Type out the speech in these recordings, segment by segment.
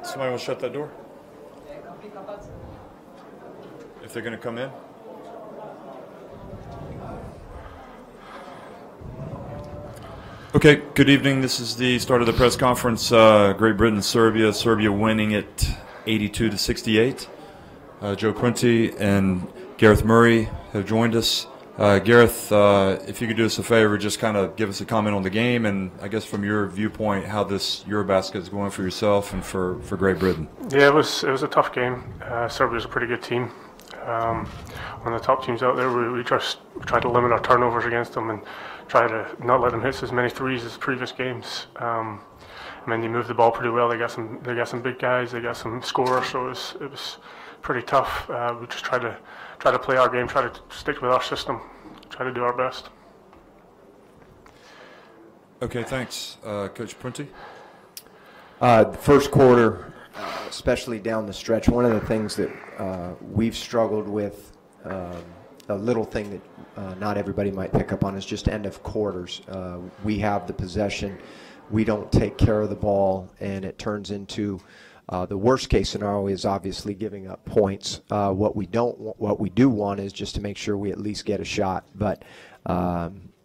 Somebody will shut that door? If they're going to come in? Okay, good evening. This is the start of the press conference. Great Britain and Serbia. Serbia winning it 82-68. Joe Quinty and Gareth Murray have joined us. Gareth, if you could do us a favor, just kind of give us a comment on the game and I guess from your viewpoint how this EuroBasket is going for yourself and for Great Britain. Yeah, it was a tough game. Serbia's a pretty good team. One of the top teams out there. We just tried to limit our turnovers against them and try to not let them hit as many threes as previous games. I mean, they moved the ball pretty well. They got some big guys. They got some scorers. So it was pretty tough. We just try to play our game. Try to stick with our system. Try to do our best. Okay, thanks, Coach Prunty. The first quarter, especially down the stretch, one of the things that we've struggled with, a little thing that not everybody might pick up on, is just end of quarters. We have the possession, we don't take care of the ball, and it turns into the worst case scenario is obviously giving up points. What we do want is just to make sure we at least get a shot. But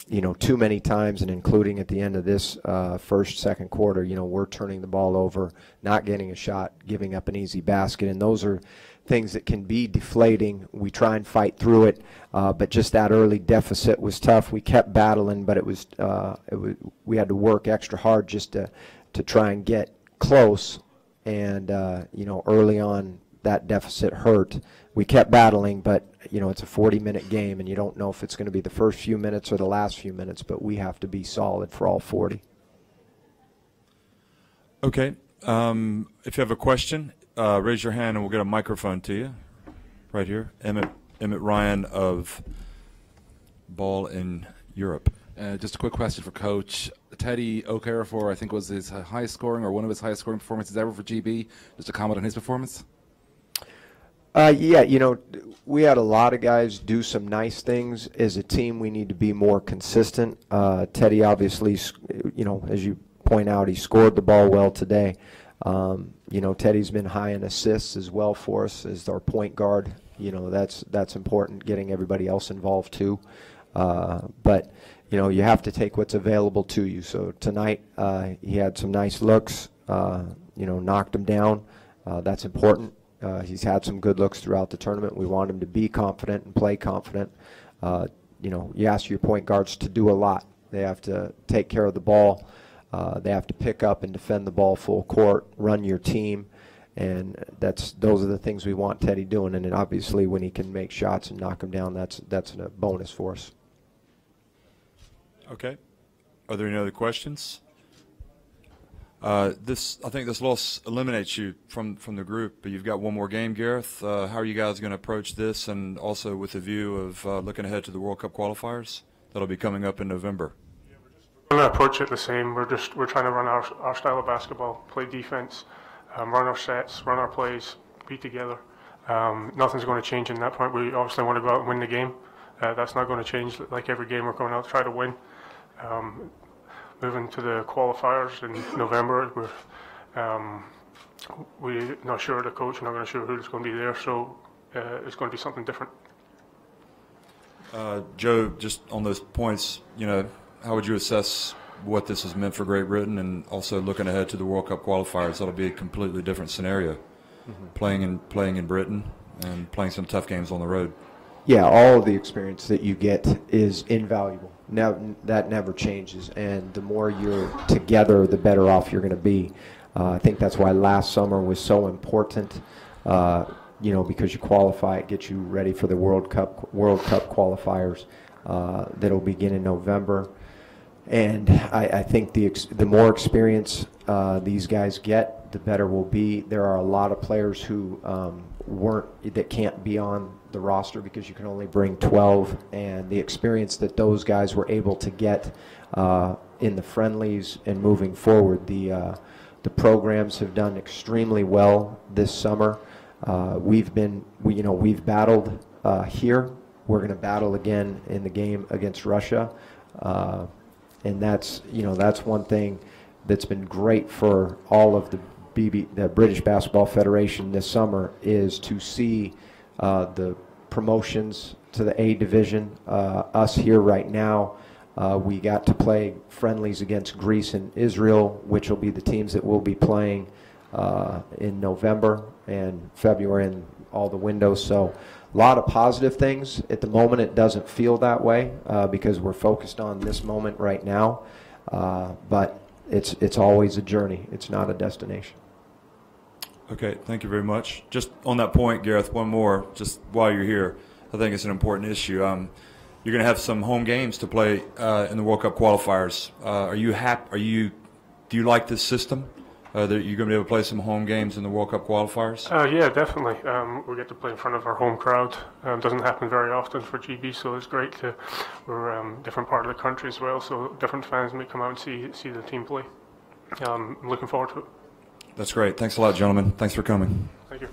you know, too many times, and including at the end of this second quarter, you know, we're turning the ball over, not getting a shot, giving up an easy basket, and those are things that can be deflating. We try and fight through it, but just that early deficit was tough. We kept battling, but it was we had to work extra hard just to try and get close. And you know, early on that deficit hurt. We kept battling, but you know, it's a 40-minute game, and you don't know if it's going to be the first few minutes or the last few minutes. But we have to be solid for all 40. Okay. If you have a question, raise your hand and we'll get a microphone to you. Right here, Emmett Ryan of Ball in Europe. Just a quick question for Coach. Teddy Okafor, I think, was his highest scoring or one of his highest scoring performances ever for GB. Just a comment on his performance. Yeah, you know, we had a lot of guys do some nice things. As a team, we need to be more consistent. Teddy, obviously, you know, as you point out, he scored the ball well today. You know, Teddy's been high in assists as well for us as our point guard. You know, that's important, getting everybody else involved too. But you know, you have to take what's available to you. So tonight, he had some nice looks. You know, knocked him down. That's important. He's had some good looks throughout the tournament. We want him to be confident and play confident. You know, you ask your point guards to do a lot. They have to take care of the ball. They have to pick up and defend the ball full court, run your team, and those are the things we want Teddy doing. And then obviously, when he can make shots and knock them down, that's a bonus for us. Okay. Are there any other questions? I think this loss eliminates you from the group, but you've got one more game, Gareth. How are you guys going to approach this, and also with the view of looking ahead to the World Cup qualifiers that'll be coming up in November? Yeah, we're going to approach it the same. We're trying to run our style of basketball, play defense, run our sets, run our plays, be together. Nothing's going to change in that point. We obviously want to go out and win the game. That's not going to change. Like every game, we're going out to try to win. Moving to the qualifiers in November, we're not sure of the coach, we're not going to sure who's going to be there, so it's going to be something different. Joe, just on those points, you know, how would you assess what this has meant for Great Britain, and also looking ahead to the World Cup qualifiers? That'll be a completely different scenario, playing in Britain and playing some tough games on the road. Yeah, all of the experience that you get is invaluable. That never changes, and the more you're together, the better off you're going to be. I think that's why last summer was so important. You know, because you qualify, it gets you ready for the World Cup qualifiers that'll begin in November. And I think the more experience these guys get, the better we'll be. There are a lot of players who that can't be on the roster because you can only bring 12, and the experience that those guys were able to get in the friendlies and moving forward, the programs have done extremely well this summer. We've battled here we're going to battle again in the game against Russia. And that's one thing that's been great for all of the British Basketball Federation this summer, is to see the promotions to the A division. Us here right now, we got to play friendlies against Greece and Israel, which will be the teams that we'll be playing in November and February and all the windows. So a lot of positive things. At the moment, it doesn't feel that way because we're focused on this moment right now. But it's always a journey. It's not a destination. Okay, thank you very much. Just on that point, Gareth, one more, just while you're here. I think it's an important issue. You're going to have some home games to play in the World Cup qualifiers. Are you happy? Do you like this system? That you're going to be able to play some home games in the World Cup qualifiers? Yeah, definitely. We get to play in front of our home crowd. Doesn't happen very often for GB, so it's great to. We're different part of the country as well, so different fans may come out and see the team play. I'm looking forward to it. That's great. Thanks a lot, gentlemen. Thanks for coming. Thank you.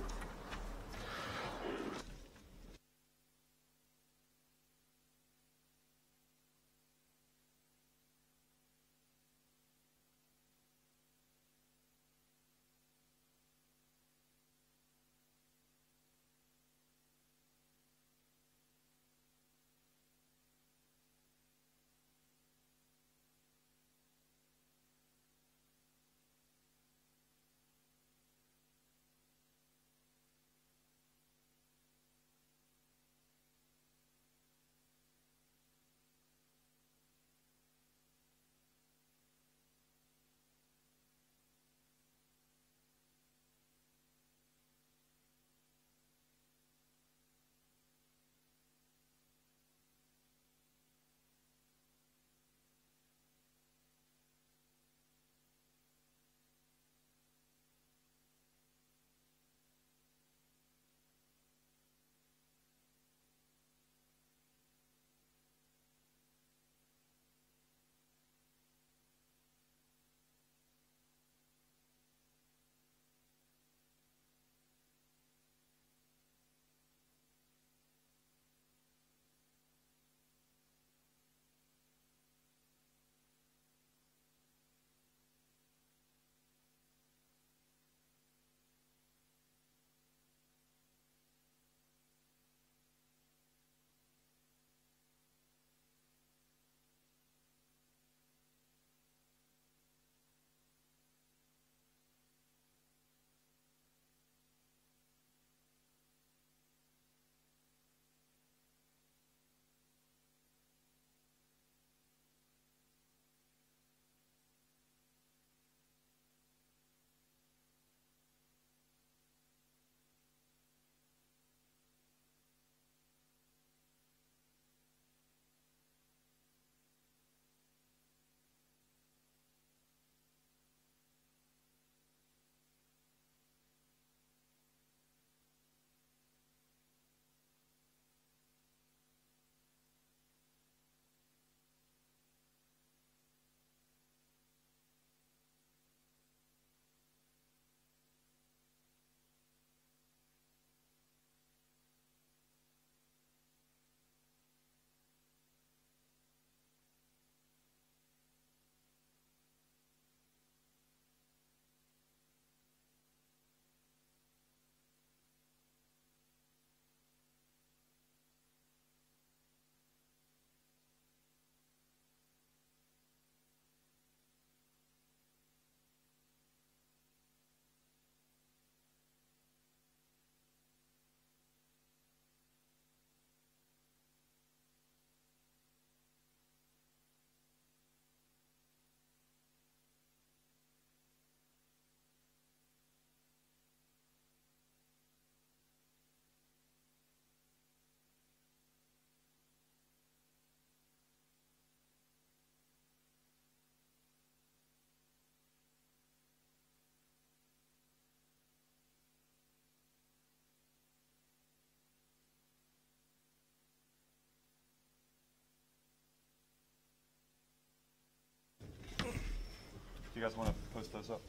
You guys want to post those up?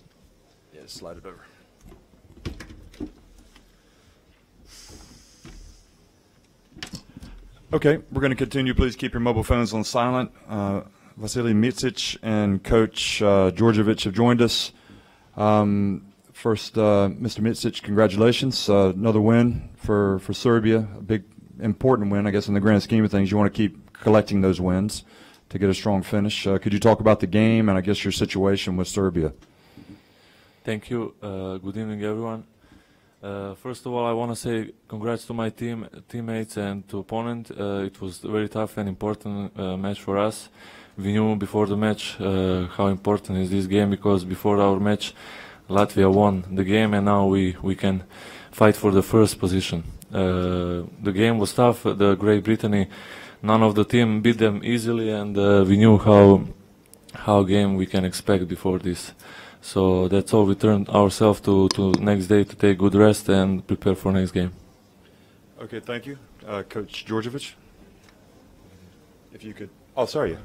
Yeah, just slide it over. Okay, we're going to continue. Please keep your mobile phones on silent. Vasily Micic and Coach Djordjevic have joined us. First, Mr. Micic, congratulations. Another win for Serbia, a big, important win, I guess, in the grand scheme of things. You want to keep collecting those wins to get a strong finish. Could you talk about the game and, I guess, your situation with Serbia? Thank you. Good evening, everyone. First of all, I want to say congrats to my teammates and to opponent. It was a very tough and important match for us. We knew before the match how important is this game, because before our match Latvia won the game, and now we can fight for the first position. The game was tough. The Great Britain, none of the team beat them easily, and we knew how game we can expect before this. So that's all. We turned ourselves to next day to take good rest and prepare for next game. Okay, thank you. Coach Djordjevic, if you could. Oh, sorry.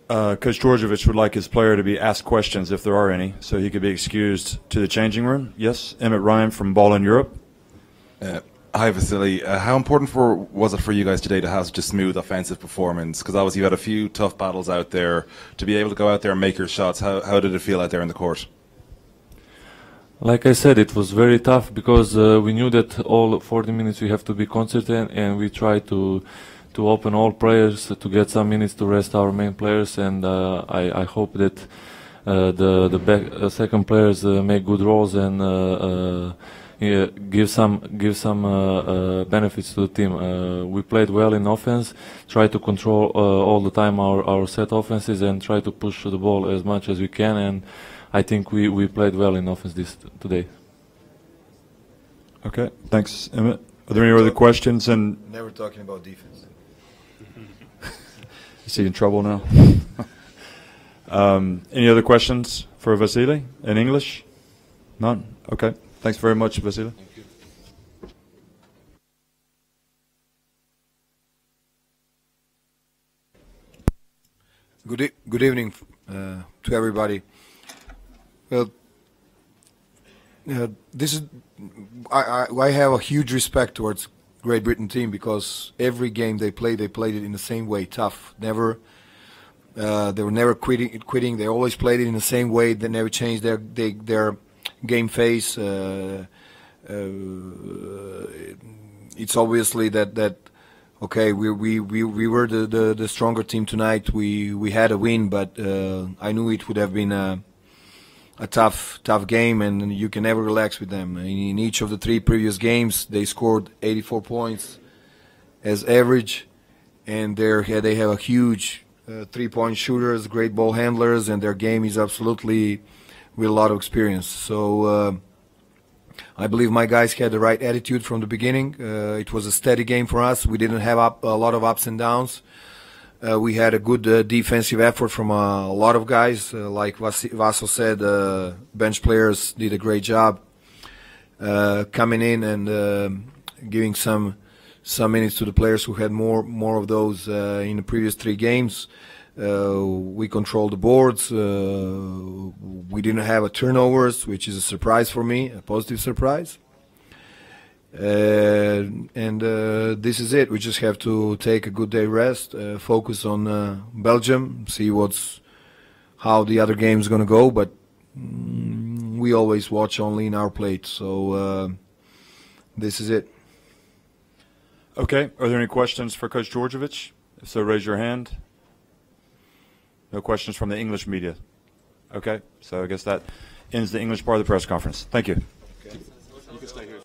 Coach Djordjevic would like his player to be asked questions, if there are any, so he could be excused to the changing room. Yes, Emmett Ryan from Ball in Europe. Hi, Vasily. How important was it for you guys today to have such a smooth offensive performance? Because obviously you had a few tough battles out there. To be able to go out there and make your shots, how did it feel out there in the court? Like I said, it was very tough because we knew that all 40 minutes we have to be concentrated, and we tried to open all players to get some minutes to rest our main players, and I hope that the second players make good roles and give some benefits to the team. We played well in offense, tried to control all the time our set offenses, and try to push the ball as much as we can, and I think we played well in offense today. Okay, thanks, Emmett. Are there any other questions? And never talking about defense. Is he in trouble now? Any other questions for Vasily in English? None? Okay. Thanks very much, Vasily. Thank you. Good evening to everybody. Well, this is I have a huge respect towards Great Britain team, because every game they played it in the same way, tough. Never, they were never quitting. They always played it in the same way. They never changed their game face. It's obviously that okay, we were the stronger team tonight. We had a win, but I knew it would have been a tough game, and you can never relax with them. In each of the 3 previous games, they scored 84 points as average, and they have a huge 3-point shooters, great ball handlers, and their game is absolutely with a lot of experience. So I believe my guys had the right attitude from the beginning. It was a steady game for us. We didn't have a lot of ups and downs. We had a good defensive effort from a lot of guys. Like Vaso said, bench players did a great job coming in and giving some minutes to the players who had more of those in the previous 3 games. We controlled the boards. We didn't have turnovers, which is a surprise for me, a positive surprise. And this is it. We just have to take a good day rest, focus on Belgium, see how the other game's going to go, but we always watch only in our plate. So this is it. Okay. Are there any questions for Coach Djordjevic? If so, raise your hand. No questions from the English media. Okay. So I guess that ends the English part of the press conference. Thank you. Okay. You can stay here.